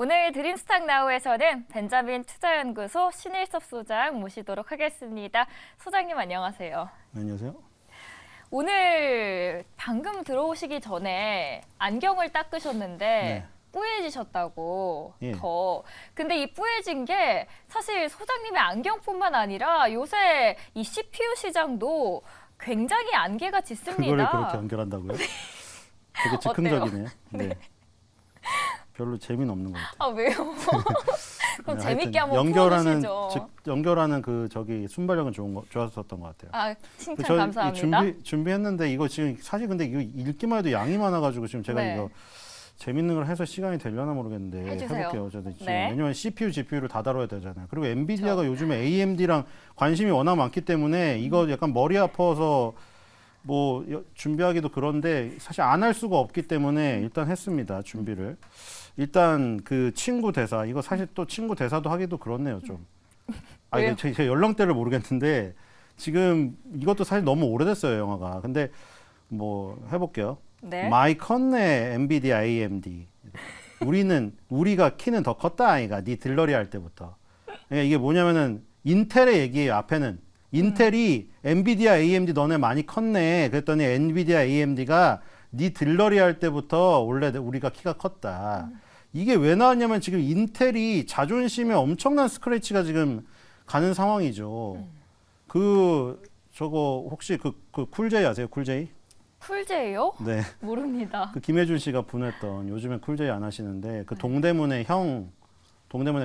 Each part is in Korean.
오늘 드림스탁 나우에서는 벤자민 투자연구소 신일섭 소장 모시도록 하겠습니다. 소장님 안녕하세요. 안녕하세요. 오늘 방금 들어오시기 전에 안경을 닦으셨는데 네. 뿌얘지셨다고 예. 근데 이 뿌얘진 게 사실 소장님의 안경뿐만 아니라 요새 이 CPU 시장도 굉장히 안개가 짙습니다. 그거를 그렇게 연결한다고요? 되게 즉흥적이네요. 네. 별로 재미는 없는 것 같아요. 아 왜요? 그럼 네, 재밌게 하여튼 한번 풀어주시죠. 연결하는 그 순발력은 좋았었던 것 같아요. 아 칭찬 저 감사합니다. 준비했는데 이거 지금 사실 근데 이거 읽기만 해도 양이 많아가지고 지금 제가 네. 이거 재밌는 걸 해서 시간이 되려나 모르겠는데 해주세요. 해볼게요. 저도 지금 네. 왜냐면 CPU, GPU를 다 다뤄야 되잖아요. 그리고 엔비디아가 요즘에 AMD랑 관심이 워낙 많기 때문에 이거 약간 머리 아파서 뭐 준비하기도 그런데 사실 안 할 수가 없기 때문에 일단 했습니다. 준비를. 일단 그 친구 대사 이거 사실 또 친구 대사도 하기도 그렇네요. 좀. 아 왜요? 이게 제 연령대를 모르겠는데 지금 이것도 사실 너무 오래됐어요 영화가. 근데 뭐 해볼게요. 네. 많이 컸네 엔비디아 AMD. 우리가 키는 더 컸다 아이가 네 들러리 할 때부터. 그러니까 이게 뭐냐면은 인텔의 얘기예요. 앞에는 인텔이 엔비디아 AMD 너네 많이 컸네. 그랬더니 엔비디아 AMD가 네 들러리 할 때부터 원래 우리가 키가 컸다. 이게 왜 나왔냐면 지금 인텔이 자존심에 엄청난 스크래치가 지금 가는 상황이죠. 저거 혹시 그 쿨제이 아세요? 쿨제이? 쿨제예요? 네. 모릅니다. 그 김혜준 씨가 분했던 요즘에 쿨제이 안 하시는데 그 동대문에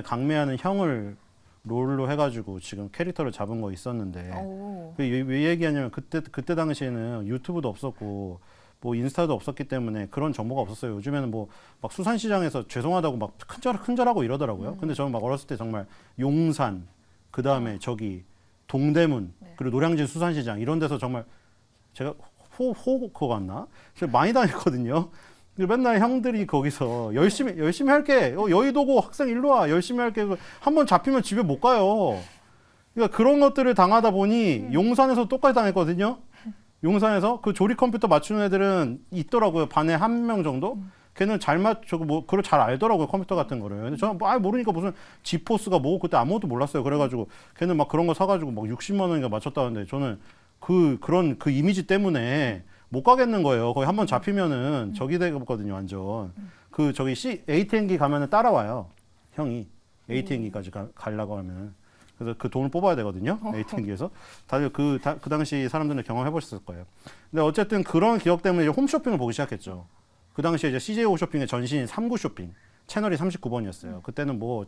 강매하는 형을 롤로 해가지고 지금 캐릭터를 잡은 거 있었는데 오. 왜 얘기하냐면 그때 당시에는 유튜브도 없었고 뭐 인스타도 없었기 때문에 그런 정보가 없었어요. 요즘에는 뭐 막 수산시장에서 죄송하다고 막 큰절하고 이러더라고요. 근데 저는 막 어렸을 때 정말 용산 그 다음에 저기 동대문 그리고 노량진 수산시장 이런 데서 정말 제가 그거 같나? 제가 많이 다녔거든요. 맨날 형들이 거기서 열심히 할게. 여의도고 학생 일로 와. 열심히 할게. 한번 잡히면 집에 못 가요. 그러니까 그런 것들을 당하다 보니 용산에서 똑같이 당했거든요. 용산에서 그 조립 컴퓨터 맞추는 애들은 있더라고요. 반에 한 명 정도. 걔는 그걸 잘 알더라고요. 컴퓨터 같은 거를. 근데 저는 모르니까 무슨 지포스가 뭐고 그때 아무것도 몰랐어요. 그래가지고 걔는 막 그런 거 사가지고 막 60만 원인가 맞췄다는데 저는 그런 이미지 때문에 못 가겠는 거예요. 거기 한번 잡히면은 적이 되거든요, 완전. AT&T 가면은 따라와요. 형이 AT&T까지 가려고 하면. 그래서 그 돈을 뽑아야 되거든요. AT&T에서. 다들 그 당시 사람들은 경험해 보셨을 거예요. 근데 어쨌든 그런 기억 때문에 이제 홈쇼핑을 보기 시작했죠. 그 당시에 이제 CJ 홈쇼핑의 전신인 3구 쇼핑. 채널이 39번이었어요. 그때는 뭐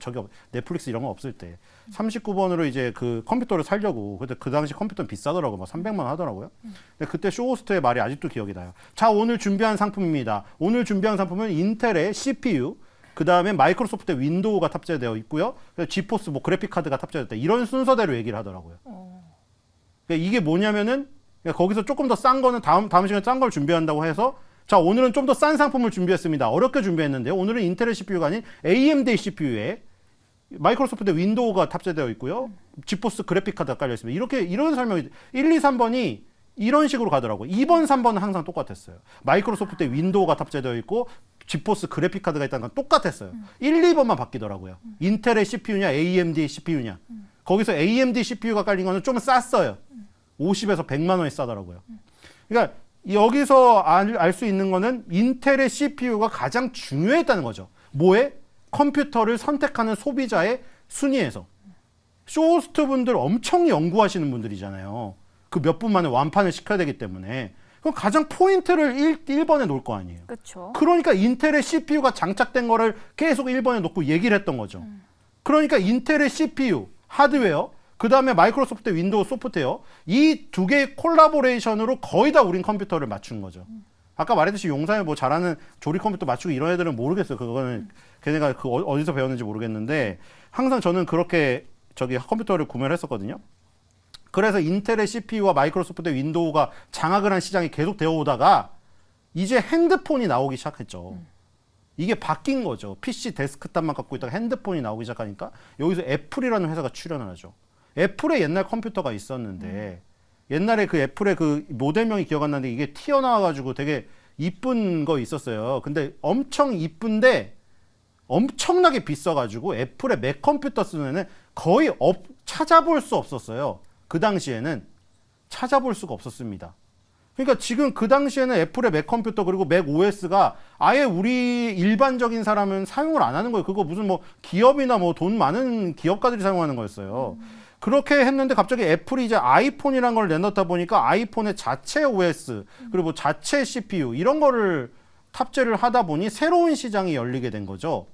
넷플릭스 이런 거 없을 때 39번으로 이제 그 컴퓨터를 사려고 그때 그 당시 컴퓨터는 비싸더라고 막 300만 원 하더라고요. 근데 그때 쇼호스트의 말이 아직도 기억이 나요. 자 오늘 준비한 상품입니다. 오늘 준비한 상품은 인텔의 CPU 그 다음에 마이크로소프트의 윈도우가 탑재되어 있고요. 지포스 뭐 그래픽 카드가 탑재됐다 이런 순서대로 얘기를 하더라고요. 그러니까 이게 뭐냐면은 그러니까 거기서 조금 더 싼 거는 다음 시간에 싼 걸 준비한다고 해서 자 오늘은 좀 더 싼 상품을 준비했습니다. 어렵게 준비했는데요. 오늘은 인텔의 CPU가 아닌 AMD CPU에 마이크로소프트의 윈도우가 탑재되어 있고요. 지포스 그래픽 카드가 깔려 있습니다. 이런 설명이 1, 2, 3번이 이런 식으로 가더라고요. 2번, 3번은 항상 똑같았어요. 마이크로소프트의 윈도우가 탑재되어 있고 지포스 그래픽 카드가 있다는 건 똑같았어요. 1, 2번만 바뀌더라고요. 인텔의 CPU냐 AMD의 CPU냐. 거기서 AMD CPU가 깔린 거는 좀 쌌어요. 50에서 100만 원이 싸더라고요. 그러니까 여기서 알 수 있는 거는 인텔의 CPU가 가장 중요했다는 거죠. 뭐에? 컴퓨터를 선택하는 소비자의 순위에서. 쇼호스트 분들 엄청 연구하시는 분들이잖아요. 그 몇 분 만에 완판을 시켜야 되기 때문에. 그럼 가장 포인트를 1번에 놓을 거 아니에요. 그렇죠. 그러니까 인텔의 CPU가 장착된 거를 계속 1번에 놓고 얘기를 했던 거죠. 그러니까 인텔의 CPU, 하드웨어, 그 다음에 마이크로소프트 윈도우 소프트웨어 이 두 개의 콜라보레이션으로 거의 다 우린 컴퓨터를 맞춘 거죠. 아까 말했듯이 용산에 뭐 잘하는 조립 컴퓨터 맞추고 이런 애들은 모르겠어요. 그거는 걔네가 어디서 배웠는지 모르겠는데 항상 저는 그렇게 컴퓨터를 구매를 했었거든요. 그래서 인텔의 CPU와 마이크로소프트 윈도우가 장악을 한 시장이 계속 되어 오다가 이제 핸드폰이 나오기 시작했죠. 이게 바뀐 거죠. PC 데스크탑만 갖고 있다가 핸드폰이 나오기 시작하니까 여기서 애플이라는 회사가 출연을 하죠. 애플의 옛날 컴퓨터가 있었는데 옛날에 그 애플의 그 모델명이 기억 안 나는데 이게 튀어나와가지고 되게 이쁜 거 있었어요. 근데 엄청 이쁜데 엄청나게 비싸가지고 애플의 맥 컴퓨터 쓰는 애는 거의 찾아볼 수 없었어요. 그 당시에는 찾아볼 수가 없었습니다. 그러니까 지금 그 당시에는 애플의 맥 컴퓨터 그리고 맥 OS가 아예 우리 일반적인 사람은 사용을 안 하는 거예요. 그거 무슨 뭐 기업이나 뭐 돈 많은 기업가들이 사용하는 거였어요. 그렇게 했는데 갑자기 애플이 이제 아이폰이라는 걸 내놓다 보니까 아이폰의 자체 OS 그리고 뭐 자체 CPU 이런 거를 탑재를 하다 보니 새로운 시장이 열리게 된 거죠.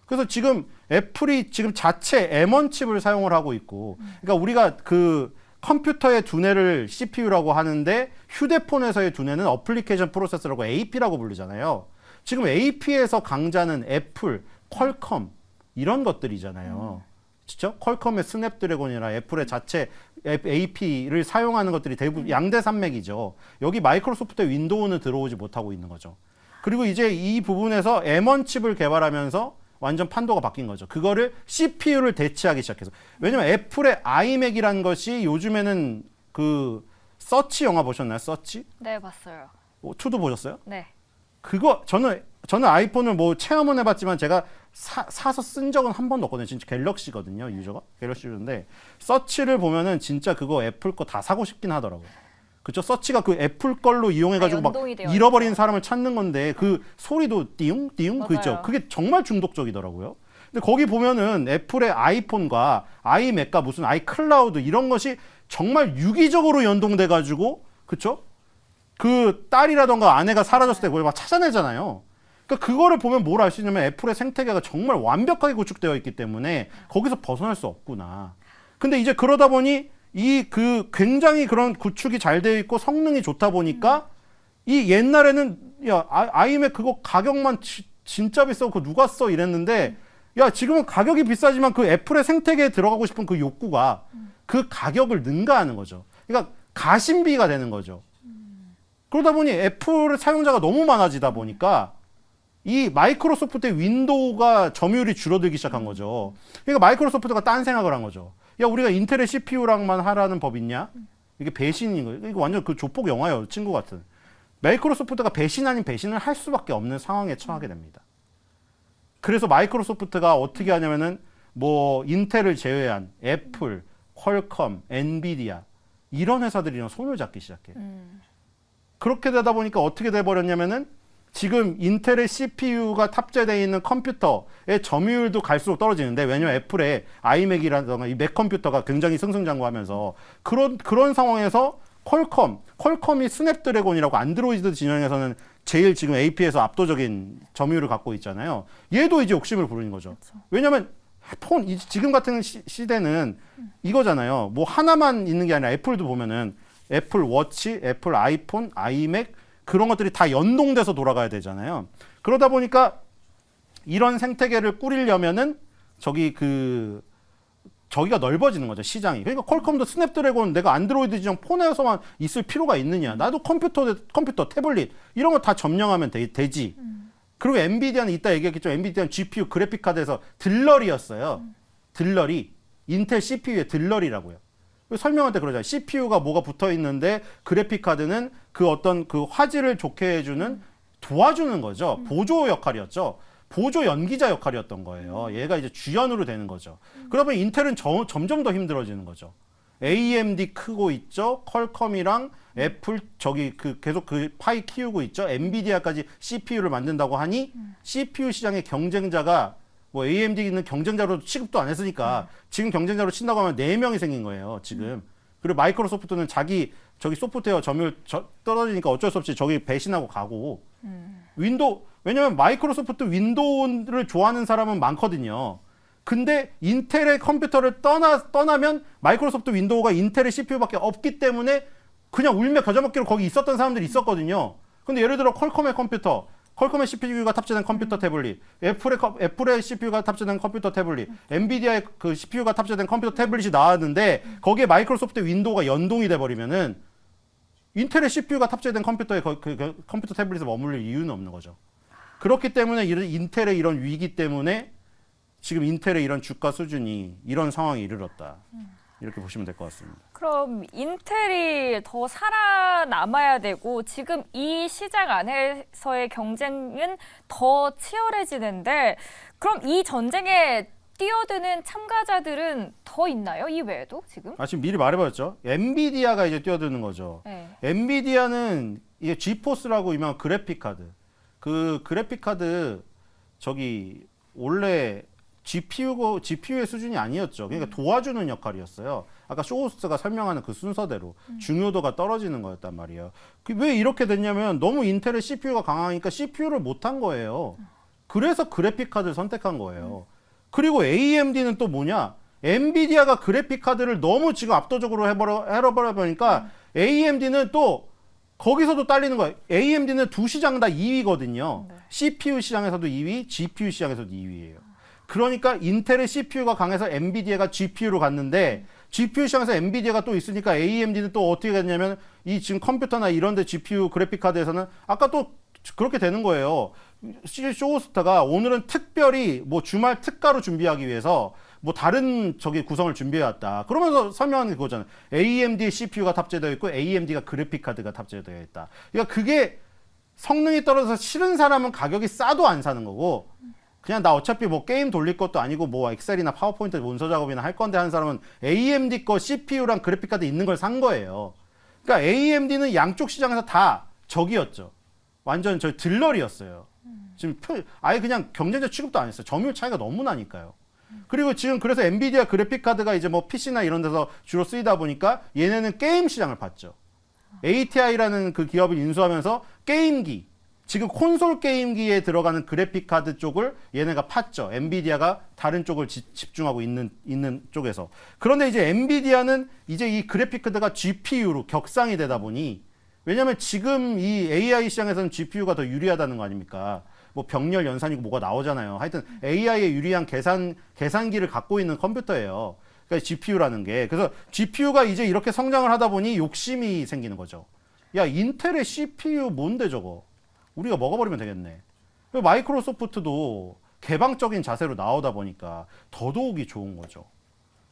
그래서 지금 애플이 지금 자체 M1 칩을 사용을 하고 있고, 그러니까 우리가 그 컴퓨터의 두뇌를 CPU라고 하는데 휴대폰에서의 두뇌는 어플리케이션 프로세서라고 AP라고 부르잖아요. 지금 AP에서 강자는 애플, 퀄컴 이런 것들이잖아요. 진짜 퀄컴의 스냅드래곤이나 애플의 자체 AP를 사용하는 것들이 대부분 양대 산맥이죠. 여기 마이크로소프트의 윈도우는 들어오지 못하고 있는 거죠. 그리고 이제 이 부분에서 M1 칩을 개발하면서 완전 판도가 바뀐 거죠. 그거를 CPU를 대체하기 시작해서. 왜냐면 애플의 iMac이라는 것이 요즘에는 그 서치 영화 보셨나요? 서치? 네, 봤어요. 투도 보셨어요? 네. 그거 저는 아이폰을 뭐 체험은 해봤지만 제가 사서 쓴 적은 한 번도 없거든요. 진짜 갤럭시거든요. 유저가 갤럭시 유저인데 서치를 보면은 진짜 그거 애플 거 다 사고 싶긴 하더라고요. 그쵸? 서치가 그 애플 걸로 이용해가지고 막 잃어버린 사람을 찾는 건데 그 소리도 띠용 띠용 그죠? 그게 정말 중독적이더라고요. 근데 거기 보면은 애플의 아이폰과 아이맥과 무슨 아이클라우드 이런 것이 정말 유기적으로 연동돼가지고 그쵸? 그 딸이라던가 아내가 사라졌을 때 그걸 막 찾아내잖아요. 그러니까 그거를 보면 뭘 알 수 있냐면 애플의 생태계가 정말 완벽하게 구축되어 있기 때문에 거기서 벗어날 수 없구나. 근데 이제 그러다 보니 이 그 굉장히 그런 구축이 잘 되어 있고 성능이 좋다 보니까 이 옛날에는 야 아이맥 그거 가격만 진짜 비싸고 그거 누가 써 이랬는데 야 지금은 가격이 비싸지만 그 애플의 생태계에 들어가고 싶은 그 욕구가 그 가격을 능가하는 거죠. 그러니까 가심비가 되는 거죠. 그러다 보니 애플 사용자가 너무 많아지다 보니까 이 마이크로소프트의 윈도우가 점유율이 줄어들기 시작한 거죠. 그러니까 마이크로소프트가 딴 생각을 한 거죠. 야 우리가 인텔의 CPU랑만 하라는 법 있냐? 이게 배신인 거예요. 이거 완전 그 조폭 영화예요. 친구 같은. 마이크로소프트가 배신 아닌 배신을 할 수밖에 없는 상황에 처하게 됩니다. 그래서 마이크로소프트가 어떻게 하냐면은 뭐 인텔을 제외한 애플, 퀄컴, 엔비디아 이런 회사들이랑 손을 잡기 시작해요. 그렇게 되다 보니까 어떻게 돼버렸냐면은 지금 인텔의 CPU가 탑재되어 있는 컴퓨터의 점유율도 갈수록 떨어지는데 왜냐면 애플의 아이맥이라든가 이 맥 컴퓨터가 굉장히 승승장구하면서 그런 상황에서 퀄컴이 스냅드래곤이라고 안드로이드 진영에서는 제일 지금 AP에서 압도적인 점유율을 갖고 있잖아요. 얘도 이제 욕심을 부리는 거죠. 그렇죠. 왜냐면 지금 같은 시대는 이거잖아요. 뭐 하나만 있는 게 아니라 애플도 보면은 애플 워치, 애플 아이폰, 아이맥 그런 것들이 다 연동돼서 돌아가야 되잖아요. 그러다 보니까 이런 생태계를 꾸리려면은 저기가 넓어지는 거죠, 시장이. 그러니까 퀄컴도 스냅드래곤 내가 안드로이드 지정 폰에서만 있을 필요가 있느냐. 나도 컴퓨터, 태블릿 이런 거 다 점령하면 되지. 그리고 엔비디아는 이따 얘기했겠죠. 엔비디아는 GPU 그래픽 카드에서 들러리였어요. 들러리. 인텔 CPU의 들러리라고요. 설명할 때 그러잖아요. CPU가 뭐가 붙어 있는데 그래픽 카드는 그 어떤 그 화질을 좋게 해주는 도와주는 거죠. 보조 역할이었죠. 보조 연기자 역할이었던 거예요. 얘가 이제 주연으로 되는 거죠. 그러다 보니 인텔은 점점 더 힘들어지는 거죠. AMD 크고 있죠. 퀄컴이랑 애플 계속 그 파이 키우고 있죠. 엔비디아까지 CPU를 만든다고 하니 CPU 시장의 경쟁자가 뭐 AMD는 경쟁자로 취급도 안 했으니까 지금 경쟁자로 친다고 하면 4명이 생긴 거예요, 지금. 그리고 마이크로소프트는 저기 소프트웨어 점유율 떨어지니까 어쩔 수 없이 저기 배신하고 가고. 왜냐면 마이크로소프트 윈도우를 좋아하는 사람은 많거든요. 근데 인텔의 컴퓨터를 떠나면 마이크로소프트 윈도우가 인텔의 CPU밖에 없기 때문에 그냥 울며 겨자 먹기로 거기 있었던 사람들이 있었거든요. 근데 예를 들어 퀄컴의 CPU가 탑재된 컴퓨터 태블릿, 애플의 CPU가 탑재된 컴퓨터 태블릿, 엔비디아의 그 CPU가 탑재된 컴퓨터 태블릿이 나왔는데 거기에 마이크로소프트 윈도우가 연동이 돼버리면은 인텔의 CPU가 탑재된 컴퓨터에 그 컴퓨터 태블릿에 머물릴 이유는 없는 거죠. 그렇기 때문에 인텔의 이런 위기 때문에 지금 인텔의 이런 주가 수준이 이런 상황에 이르렀다. 이렇게 보시면 될 것 같습니다. 그럼 인텔이 더 살아남아야 되고 지금 이 시장 안에서의 경쟁은 더 치열해지는데 그럼 이 전쟁에 뛰어드는 참가자들은 더 있나요? 이 외에도 지금? 지금 미리 말해버렸죠. 엔비디아가 이제 뛰어드는 거죠. 네. 엔비디아는 이게 지포스라고 유명한 그래픽 카드. 그 그래픽 카드 저기 원래 GPU의 수준이 아니었죠. 그러니까 도와주는 역할이었어요. 아까 쇼호스트가 설명하는 그 순서대로 중요도가 떨어지는 거였단 말이에요. 왜 이렇게 됐냐면 너무 인텔의 CPU가 강하니까 CPU를 못한 거예요. 그래서 그래픽 카드를 선택한 거예요. 그리고 AMD는 또 뭐냐? 엔비디아가 그래픽 카드를 너무 지금 압도적으로 해버려 보니까 AMD는 또 거기서도 딸리는 거예요. AMD는 두 시장 다 2위거든요. 네. CPU 시장에서도 2위, GPU 시장에서도 2위예요. 그러니까 인텔의 CPU가 강해서 엔비디아가 GPU로 갔는데 GPU 시장에서 엔비디아가 또 있으니까 AMD는 또 어떻게 됐냐면 이 지금 컴퓨터나 이런 데 GPU 그래픽 카드에서는 아까 또 그렇게 되는 거예요. 쇼호스타가 오늘은 특별히 뭐 주말 특가로 준비하기 위해서 뭐 다른 저기 구성을 준비해 왔다. 그러면서 설명하는 게 그거잖아요. AMD의 CPU가 탑재되어 있고 AMD가 그래픽 카드가 탑재되어 있다. 그러니까 그게 성능이 떨어져서 싫은 사람은 가격이 싸도 안 사는 거고 그냥 나 어차피 뭐 게임 돌릴 것도 아니고 뭐 엑셀이나 파워포인트 문서 작업이나 할 건데 하는 사람은 AMD 거 CPU랑 그래픽 카드 있는 걸 산 거예요. 그러니까 AMD는 양쪽 시장에서 다 적이었죠. 완전 저희 들러리였어요. 지금 아예 그냥 경쟁자 취급도 안 했어요. 점유율 차이가 너무 나니까요. 그리고 지금 그래서 엔비디아 그래픽 카드가 이제 뭐 PC나 이런 데서 주로 쓰이다 보니까 얘네는 게임 시장을 봤죠. ATI라는 그 기업을 인수하면서 게임기, 지금 콘솔 게임기에 들어가는 그래픽 카드 쪽을 얘네가 팠죠. 엔비디아가 다른 쪽을 집중하고 있는 쪽에서. 그런데 이제 엔비디아는 이제 이 그래픽 카드가 GPU로 격상이 되다 보니 왜냐면 지금 이 AI 시장에서는 GPU가 더 유리하다는 거 아닙니까? 뭐 병렬 연산이고 뭐가 나오잖아요. 하여튼 AI에 유리한 계산기를 갖고 있는 컴퓨터예요. 그러니까 GPU라는 게. 그래서 GPU가 이제 이렇게 성장을 하다 보니 욕심이 생기는 거죠. 야, 인텔의 CPU 뭔데 저거? 우리가 먹어버리면 되겠네. 마이크로소프트도 개방적인 자세로 나오다 보니까 더더욱이 좋은 거죠.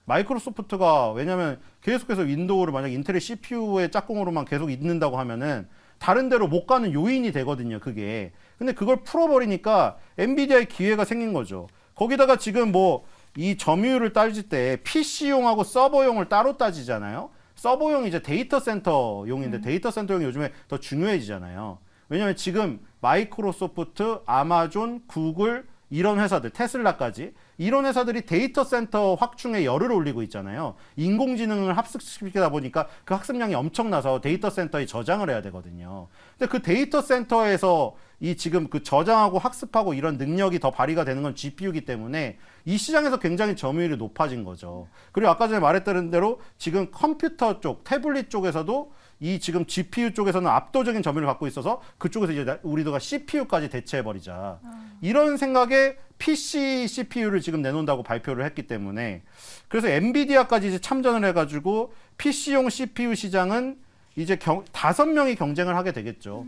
마이크로소프트가 왜냐면 계속해서 윈도우를 만약 인텔의 CPU의 짝꿍으로만 계속 있는다고 하면은 다른 데로 못 가는 요인이 되거든요, 그게. 근데 그걸 풀어버리니까 엔비디아의 기회가 생긴 거죠. 거기다가 지금 뭐 이 점유율을 따질 때 PC용하고 서버용을 따로 따지잖아요. 서버용이 이제 데이터 센터용인데 데이터 센터용이 요즘에 더 중요해지잖아요. 왜냐면 지금 마이크로소프트, 아마존, 구글 이런 회사들, 테슬라까지 이런 회사들이 데이터 센터 확충에 열을 올리고 있잖아요. 인공지능을 합숙시키다 보니까 그 학습량이 엄청나서 데이터 센터에 저장을 해야 되거든요. 근데 그 데이터 센터에서 이 지금 그 저장하고 학습하고 이런 능력이 더 발휘가 되는 건 GPU이기 때문에 이 시장에서 굉장히 점유율이 높아진 거죠. 그리고 아까 전에 말했던 대로 지금 컴퓨터 쪽, 태블릿 쪽에서도 이 지금 GPU 쪽에서는 압도적인 점유율을 갖고 있어서 그쪽에서 이제 우리가 CPU까지 대체해버리자. 이런 생각에 PC CPU를 지금 내놓는다고 발표를 했기 때문에 그래서 엔비디아까지 이제 참전을 해가지고 PC용 CPU 시장은 이제 5명이 경쟁을 하게 되겠죠.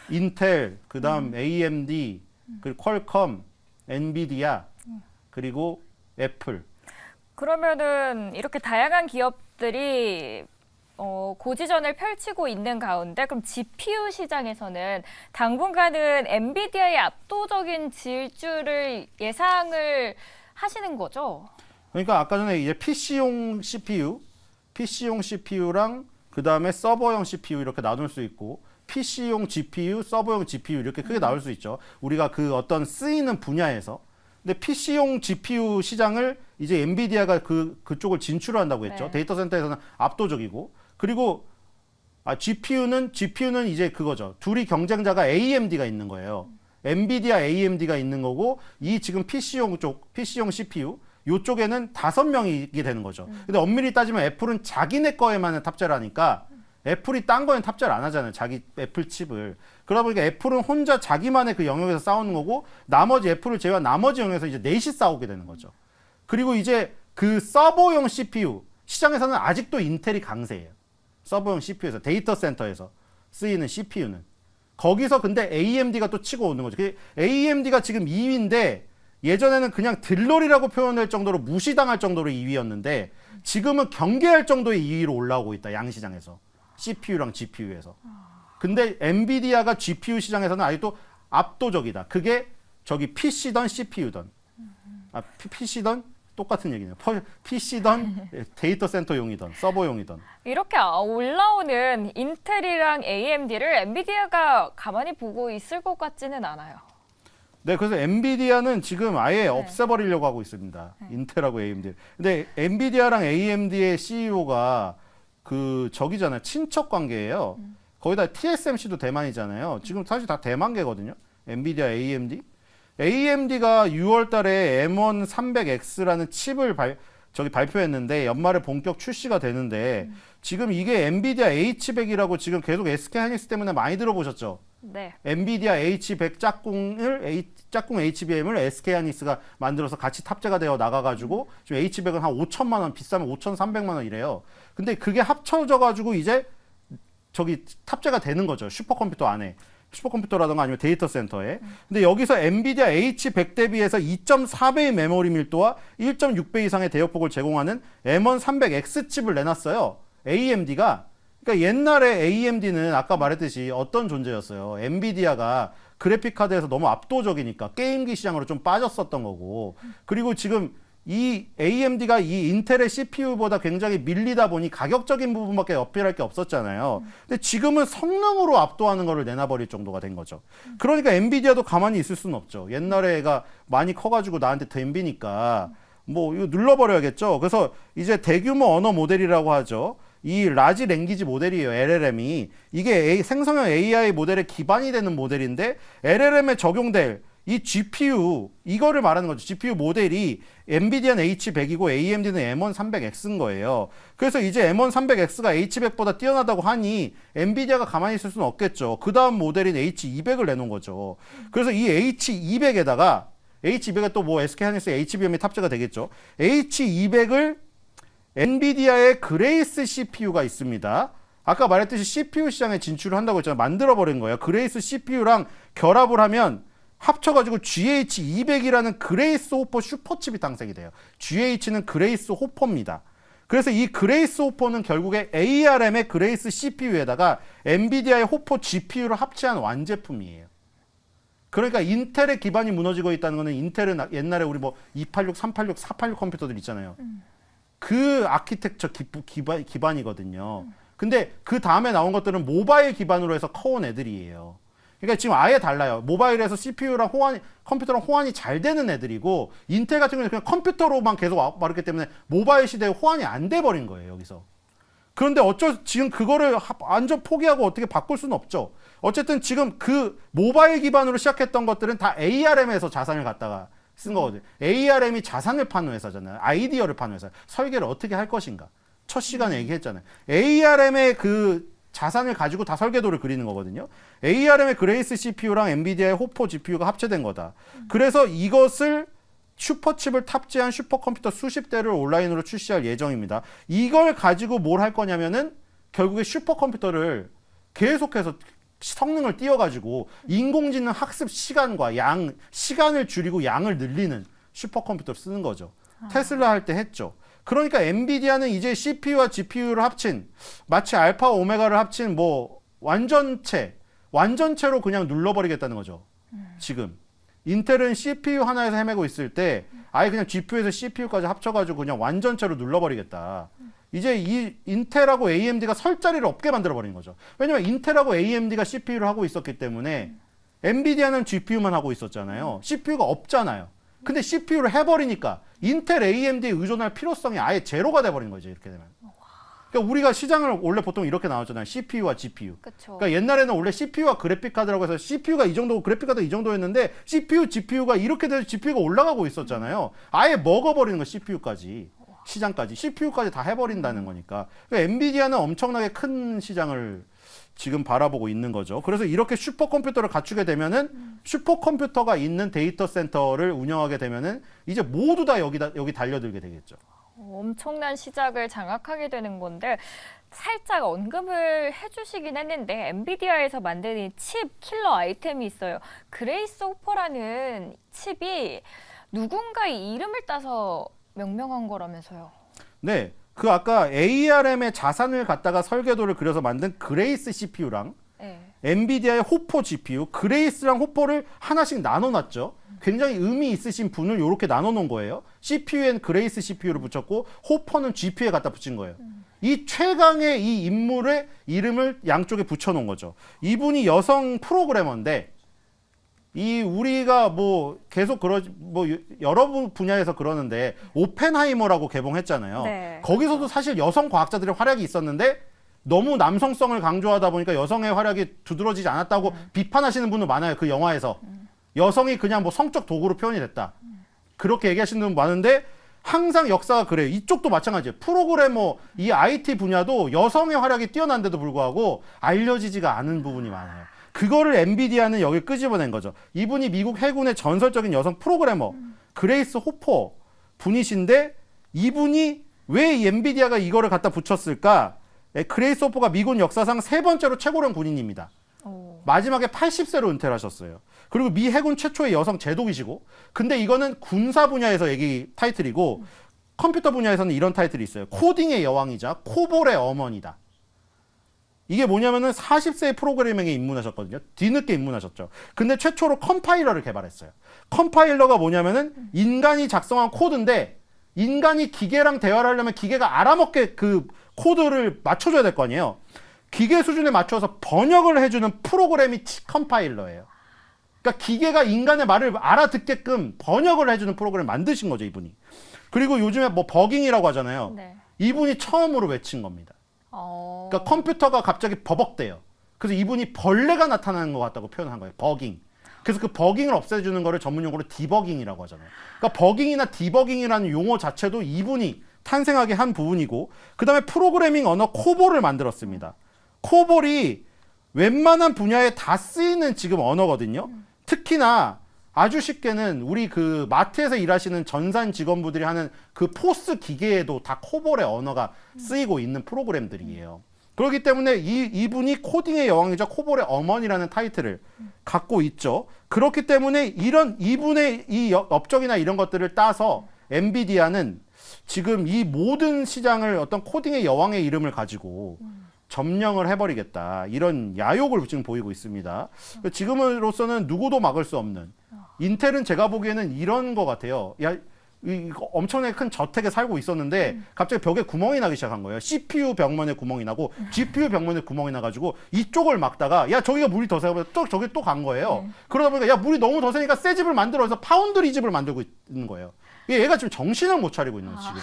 인텔, 그 다음 AMD, 그리고 퀄컴, 엔비디아, 그리고 애플. 그러면은 이렇게 다양한 기업들이 고지전을 펼치고 있는 가운데 그럼 GPU 시장에서는 당분간은 엔비디아의 압도적인 질주를 예상을 하시는 거죠? 그러니까 아까 전에 이제 PC용 CPU랑 그 다음에 서버용 CPU 이렇게 나눌 수 있고 PC용 GPU, 서버용 GPU 이렇게 크게 나올 수 있죠. 우리가 그 어떤 쓰이는 분야에서. 근데 PC용 GPU 시장을 이제 엔비디아가 그쪽을 진출한다고 했죠. 네. 데이터 센터에서는 압도적이고. 그리고 GPU는 이제 그거죠. 둘이 경쟁자가 AMD가 있는 거예요. 엔비디아 AMD가 있는 거고 이 지금 PC용 CPU 요쪽에는 5명이 되는 거죠. 근데 엄밀히 따지면 애플은 자기네 거에만 탑재를 하니까 애플이 딴 거엔 탑재를 안 하잖아요. 자기 애플 칩을. 그러다 보니까 애플은 혼자 자기만의 그 영역에서 싸우는 거고 나머지 애플을 제외한 나머지 영역에서 이제 넷이 싸우게 되는 거죠. 그리고 이제 그 서버용 CPU 시장에서는 아직도 인텔이 강세예요. 서버용 CPU에서 데이터 센터에서 쓰이는 CPU는. 거기서 근데 AMD가 또 치고 오는 거죠. AMD가 지금 2위인데 예전에는 그냥 들러리라고 표현할 정도로 무시당할 정도로 2위였는데 지금은 경계할 정도의 2위로 올라오고 있다. 양시장에서. CPU랑 GPU에서. 근데 엔비디아가 GPU 시장에서는 아직도 압도적이다. 그게 저기 PC던 CPU던. PC던 똑같은 얘기네요. PC던 데이터 센터용이던 서버용이던. 이렇게 올라오는 인텔이랑 AMD를 엔비디아가 가만히 보고 있을 것 같지는 않아요. 네, 그래서 엔비디아는 지금 아예 없애버리려고 하고 있습니다. 인텔하고 AMD. 근데 엔비디아랑 AMD의 CEO가 그 저기잖아요. 친척 관계예요. 거기다 TSMC도 대만이잖아요. 지금 사실 다 대만계거든요. 엔비디아, AMD. AMD가 6월 달에 M1 300X라는 칩을 발표했는데 연말에 본격 출시가 되는데 지금 이게 엔비디아 H100이라고 지금 계속 SK 하이닉스 때문에 많이 들어보셨죠? 네. 엔비디아 H100 짝꿍 HBM을 SK 하이닉스가 만들어서 같이 탑재가 되어 나가가지고 지금 H100은 한 5천만 원, 비싸면 5,300만 원 이래요. 근데 그게 합쳐져가지고 이제 저기 탑재가 되는 거죠. 슈퍼컴퓨터 안에. 슈퍼컴퓨터라든가 아니면 데이터 센터에. 근데 여기서 엔비디아 H100 대비해서 2.4배의 메모리 밀도와 1.6배 이상의 대역폭을 제공하는 M1 300X 칩을 내놨어요. AMD가. 그러니까 옛날에 AMD는 아까 말했듯이 어떤 존재였어요. 엔비디아가 그래픽 카드에서 너무 압도적이니까 게임기 시장으로 좀 빠졌었던 거고. 그리고 지금 이 AMD가 이 인텔의 CPU보다 굉장히 밀리다 보니 가격적인 부분밖에 어필할 게 없었잖아요. 근데 지금은 성능으로 압도하는 거를 내놔버릴 정도가 된 거죠. 그러니까 엔비디아도 가만히 있을 수는 없죠. 옛날에 애가 많이 커가지고 나한테 덤비니까 뭐 이거 눌러버려야겠죠. 그래서 이제 대규모 언어 모델이라고 하죠. 이 라지 랭귀지 모델이에요. LLM이. 이게 생성형 AI 모델의 기반이 되는 모델인데 LLM에 적용될 이 GPU, 이거를 말하는 거죠. GPU 모델이 엔비디아는 H100이고 AMD는 M1 300X인 거예요. 그래서 이제 M1 300X가 H100보다 뛰어나다고 하니 엔비디아가 가만히 있을 수는 없겠죠. 그 다음 모델인 H200을 내놓은 거죠. 그래서 이 H200에다가 H200에 또 뭐 SK 하이닉스 HBM이 탑재가 되겠죠. H200을 엔비디아의 그레이스 CPU가 있습니다. 아까 말했듯이 CPU 시장에 진출을 한다고 했잖아요. 만들어버린 거예요. 그레이스 CPU랑 결합을 하면 합쳐가지고 GH200이라는 그레이스 호퍼 슈퍼칩이 탄생이 돼요. GH는 그레이스 호퍼입니다. 그래서 이 그레이스 호퍼는 결국에 ARM의 그레이스 CPU에다가 엔비디아의 호퍼 GPU를 합체한 완제품이에요. 그러니까 인텔의 기반이 무너지고 있다는 거는 인텔은 옛날에 우리 뭐 286, 386, 486 컴퓨터들 있잖아요. 그 아키텍처 기반이거든요. 근데 그 다음에 나온 것들은 모바일 기반으로 해서 커온 애들이에요. 그러니까 지금 아예 달라요. 모바일에서 CPU랑 컴퓨터랑 호환이 잘 되는 애들이고 인텔 같은 경우는 그냥 컴퓨터로만 계속 말했기 때문에 모바일 시대에 호환이 안 돼 버린 거예요, 여기서. 그런데 지금 그거를 완전 포기하고 어떻게 바꿀 수는 없죠. 어쨌든 지금 그 모바일 기반으로 시작했던 것들은 다 ARM에서 자산을 갖다가 쓴 거거든요. ARM이 자산을 파는 회사잖아요. 아이디어를 파는 회사. 설계를 어떻게 할 것인가. 첫 시간에 얘기했잖아요. ARM의 그 자산을 가지고 다 설계도를 그리는 거거든요. ARM의 그레이스 CPU랑 엔비디아의 호퍼 GPU가 합체된 거다. 그래서 이것을 슈퍼칩을 탑재한 슈퍼컴퓨터 수십 대를 온라인으로 출시할 예정입니다. 이걸 가지고 뭘 할 거냐면은 결국에 슈퍼컴퓨터를 계속해서 성능을 띄워가지고 인공지능 학습 시간과 시간을 줄이고 양을 늘리는 슈퍼컴퓨터를 쓰는 거죠. 테슬라 할 때 했죠. 그러니까 엔비디아는 이제 CPU와 GPU를 합친 마치 알파 오메가를 합친 뭐 완전체로 그냥 눌러버리겠다는 거죠. 지금 인텔은 CPU 하나에서 헤매고 있을 때 아예 그냥 GPU에서 CPU까지 합쳐가지고 그냥 완전체로 눌러버리겠다. 이제 이 인텔하고 AMD가 설 자리를 없게 만들어버린 거죠. 왜냐면 인텔하고 AMD가 CPU를 하고 있었기 때문에 엔비디아는 GPU만 하고 있었잖아요. CPU가 없잖아요. 근데 CPU를 해버리니까 인텔, AMD에 의존할 필요성이 아예 제로가 돼버린 거죠. 이렇게 되면. 그러니까 우리가 시장을 원래 보통 이렇게 나왔잖아요. CPU와 GPU. 그쵸. 그러니까 옛날에는 원래 CPU와 그래픽카드라고 해서 CPU가 이 정도고 그래픽카드가 이 정도였는데 CPU, GPU가 이렇게 돼서 GPU가 올라가고 있었잖아요. 아예 먹어버리는 거 CPU까지. 시장까지. CPU까지 다 해버린다는 거니까. 그러니까 엔비디아는 엄청나게 큰 시장을 지금 바라보고 있는 거죠. 그래서 이렇게 슈퍼컴퓨터를 갖추게 되면은 슈퍼컴퓨터가 있는 데이터 센터를 운영하게 되면은 이제 모두 다 여기 달려들게 되겠죠. 엄청난 시작을 장악하게 되는 건데 살짝 언급을 해주시긴 했는데 엔비디아에서 만든 이 칩 킬러 아이템이 있어요. 그레이스 호퍼라는 칩이 누군가의 이름을 따서 명명한 거라면서요. 네, 그 아까 ARM의 자산을 갖다가 설계도를 그려서 만든 그레이스 CPU랑 네. 엔비디아의 호퍼 GPU, 그레이스랑 호퍼를 하나씩 나눠놨죠. 굉장히 의미 있으신 분을 이렇게 나눠놓은 거예요. CPU엔 그레이스 CPU를 붙였고 호퍼는 GPU에 갖다 붙인 거예요. 이 최강의 이 인물의 이름을 양쪽에 붙여놓은 거죠. 이분이 여성 프로그래머인데 이 우리가 뭐 계속 뭐 여러 분야에서 그러는데 오펜하이머라고 개봉했잖아요. 네, 거기서도 사실 여성 과학자들의 활약이 있었는데 너무 남성성을 강조하다 보니까 여성의 활약이 두드러지지 않았다고 비판하시는 분도 많아요. 그 영화에서 여성이 그냥 뭐 성적 도구로 표현이 됐다. 그렇게 얘기하시는 분 많은데 항상 역사가 그래요. 이쪽도 마찬가지예요. 프로그래머 이 IT 분야도 여성의 활약이 뛰어난데도 불구하고 알려지지가 않은 부분이 많아요. 그거를 엔비디아는 여기 끄집어낸 거죠. 이분이 미국 해군의 전설적인 여성 프로그래머 그레이스 호퍼 분이신데 이분이 왜 이 엔비디아가 이거를 갖다 붙였을까? 그레이스 호퍼가 미군 역사상 3번째로 최고령 군인입니다. 오. 마지막에 80세로 은퇴를 하셨어요. 그리고 미 해군 최초의 여성 제독이시고 근데 이거는 군사 분야에서 얘기 타이틀이고 컴퓨터 분야에서는 이런 타이틀이 있어요. 코딩의 여왕이자 코볼의 어머니다. 이게 뭐냐면은 40세의 프로그래밍에 입문하셨거든요. 뒤늦게 입문하셨죠. 근데 최초로 컴파일러를 개발했어요. 컴파일러가 뭐냐면은 인간이 작성한 코드인데 인간이 기계랑 대화를 하려면 기계가 알아먹게 그 코드를 맞춰줘야 될 거 아니에요. 기계 수준에 맞춰서 번역을 해주는 프로그램이 컴파일러예요. 그러니까 기계가 인간의 말을 알아듣게끔 번역을 해주는 프로그램을 만드신 거죠, 이분이. 그리고 요즘에 뭐 버깅이라고 하잖아요. 네. 이분이 처음으로 외친 겁니다. 그러니까 컴퓨터가 갑자기 버벅대요. 그래서 이분이 벌레가 나타나는 것 같다고 표현한 거예요. 버깅. 그래서 그 버깅을 없애주는 거를 전문 용어로 디버깅이라고 하잖아요. 그러니까 버깅이나 디버깅이라는 용어 자체도 이분이 탄생하게 한 부분이고 그 다음에 프로그래밍 언어 코볼을 만들었습니다. 코볼이 웬만한 분야에 다 쓰이는 지금 언어거든요. 특히나 아주 쉽게는 우리 그 마트에서 일하시는 전산 직원분들이 하는 그 포스 기계에도 다 코볼의 언어가 쓰이고 있는 프로그램들이에요. 그렇기 때문에 이분이 코딩의 여왕이자 코볼의 어머니라는 타이틀을 갖고 있죠. 그렇기 때문에 이분의 이 업적이나 이런 것들을 따서 엔비디아는 지금 이 모든 시장을 어떤 코딩의 여왕의 이름을 가지고 점령을 해버리겠다. 이런 야욕을 지금 보이고 있습니다. 지금으로서는 누구도 막을 수 없는. 인텔은 제가 보기에는 이런 것 같아요. 이거 엄청나게 큰 저택에 살고 있었는데 갑자기 벽에 구멍이 나기 시작한 거예요. CPU 벽면에 구멍이 나고 GPU 벽면에 구멍이 나가지고 이쪽을 막다가 야 저기가 물이 더 세고 또 저기 또 간 거예요. 그러다 보니까 야 물이 너무 더 세니까 새 집을 만들어서 파운드리 집을 만들고 있는 거예요. 얘가 지금 정신을 못 차리고 있는 거예요. 지금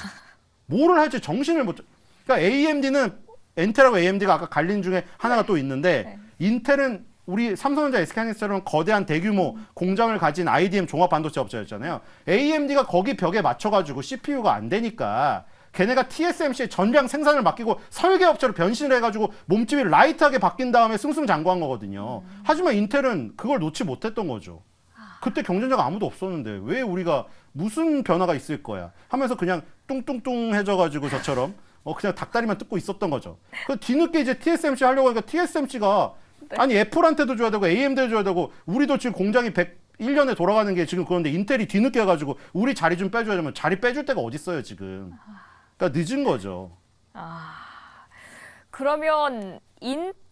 뭐를 할지 정신을 못. 그러니까 AMD는 인텔하고 AMD가 아까 갈린 중에 하나가 또 있는데 인텔은 우리 삼성전자, SK하이닉스처럼 거대한 대규모 공장을 가진 IDM 종합 반도체 업체였잖아요. AMD가 거기 벽에 맞춰가지고 CPU가 안 되니까 걔네가 TSMC에 전량 생산을 맡기고 설계 업체로 변신을 해가지고 몸집이 라이트하게 바뀐 다음에 승승장구한 거거든요. 하지만 인텔은 그걸 놓지 못했던 거죠. 그때 경쟁자가 아무도 없었는데 왜 우리가 무슨 변화가 있을 거야 하면서 그냥 뚱뚱뚱해져가지고 저처럼 그냥 닭다리만 뜯고 있었던 거죠. 그 뒤늦게 이제 TSMC 하려고 하니까 TSMC가 아니 애플한테도 줘야 되고 AMD도 줘야 되고 우리도 지금 공장이 1년에 돌아가는 게 지금 그런데 인텔이 뒤늦게 해가지고 우리 자리 좀 빼줘야 되면 자리 빼줄 데가 어딨어요 지금. 그러니까 늦은 거죠. 그러면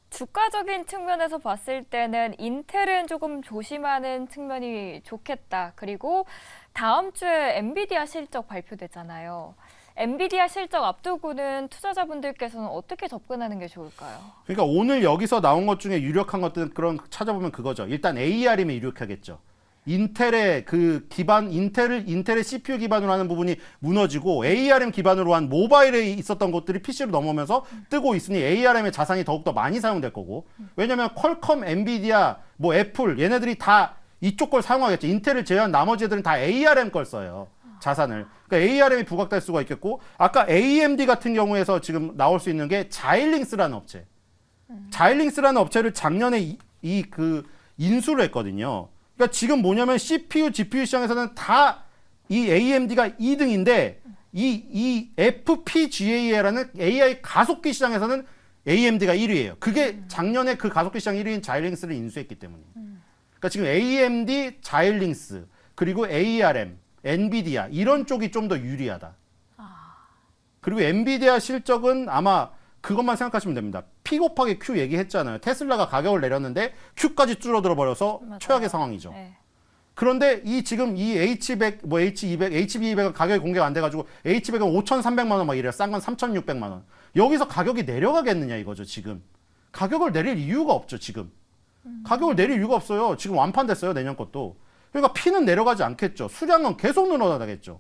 주가적인 측면에서 봤을 때는 인텔은 조금 조심하는 측면이 좋겠다. 그리고 다음 주에 엔비디아 실적 발표되잖아요. 엔비디아 실적 앞두고는 투자자분들께서는 어떻게 접근하는 게 좋을까요? 그러니까 오늘 여기서 나온 것 중에 유력한 것들은 그런 찾아보면 그거죠. 일단 ARM이 유력하겠죠. 인텔의 그 기반, 인텔의 CPU 기반으로 하는 부분이 무너지고 ARM 기반으로 한 모바일에 있었던 것들이 PC로 넘어오면서 뜨고 있으니 ARM의 자산이 더욱더 많이 사용될 거고. 왜냐면 퀄컴, 엔비디아, 뭐 애플 얘네들이 다 이쪽 걸 사용하겠죠. 인텔을 제외한 나머지 애들은 다 ARM 걸 써요. 자산을. 그러니까 ARM이 부각될 수가 있겠고 아까 AMD 같은 경우에서 지금 나올 수 있는 게 자일링스라는 업체. 자일링스라는 업체를 작년에 그 인수를 했거든요. 그러니까 지금 뭐냐면 CPU, GPU 시장에서는 다 이 AMD가 2등인데 이 FPGA라는 AI 가속기 시장에서는 AMD가 1위예요. 그게 작년에 그 가속기 시장 1위인 자일링스를 인수했기 때문이에요. 그러니까 지금 AMD, 자일링스 그리고 ARM 엔비디아 이런 쪽이 좀 더 유리하다. 그리고 엔비디아 실적은 아마 그것만 생각하시면 됩니다. P 곱하기 Q 얘기했잖아요. 테슬라가 가격을 내렸는데 Q까지 줄어들어 버려서 맞아요. 최악의 상황이죠. 네. 그런데 지금 이 H100, 뭐 H200, HB200은 가격이 공개가 안 돼가지고 H100은 5,300만 원 막 이래요. 싼 건 3,600만 원. 여기서 가격이 내려가겠느냐 이거죠 지금. 가격을 내릴 이유가 없죠 지금. 가격을 내릴 이유가 없어요. 지금 완판됐어요 내년 것도. 그러니까 P는 내려가지 않겠죠. 수량은 계속 늘어나겠죠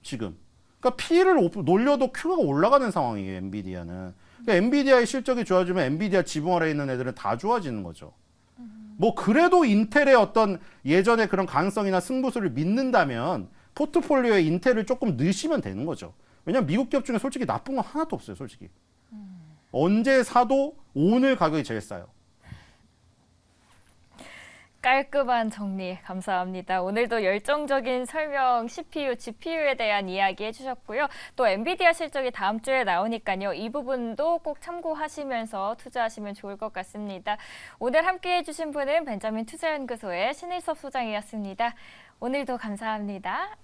지금. 그러니까 P를 놀려도 Q가 올라가는 상황이에요 엔비디아는. 그러니까 엔비디아의 실적이 좋아지면 엔비디아 지분 아래에 있는 애들은 다 좋아지는 거죠. 뭐 그래도 인텔의 어떤 예전의 그런 가능성이나 승부수를 믿는다면 포트폴리오에 인텔을 조금 넣으시면 되는 거죠. 왜냐면 미국 기업 중에 솔직히 나쁜 건 하나도 없어요 솔직히. 언제 사도 오늘 가격이 제일 싸요. 깔끔한 정리 감사합니다. 오늘도 열정적인 설명 CPU, GPU에 대한 이야기 해주셨고요. 또 엔비디아 실적이 다음 주에 나오니까요. 이 부분도 꼭 참고하시면서 투자하시면 좋을 것 같습니다. 오늘 함께해 주신 분은 벤자민 투자연구소의 신일섭 소장이었습니다. 오늘도 감사합니다.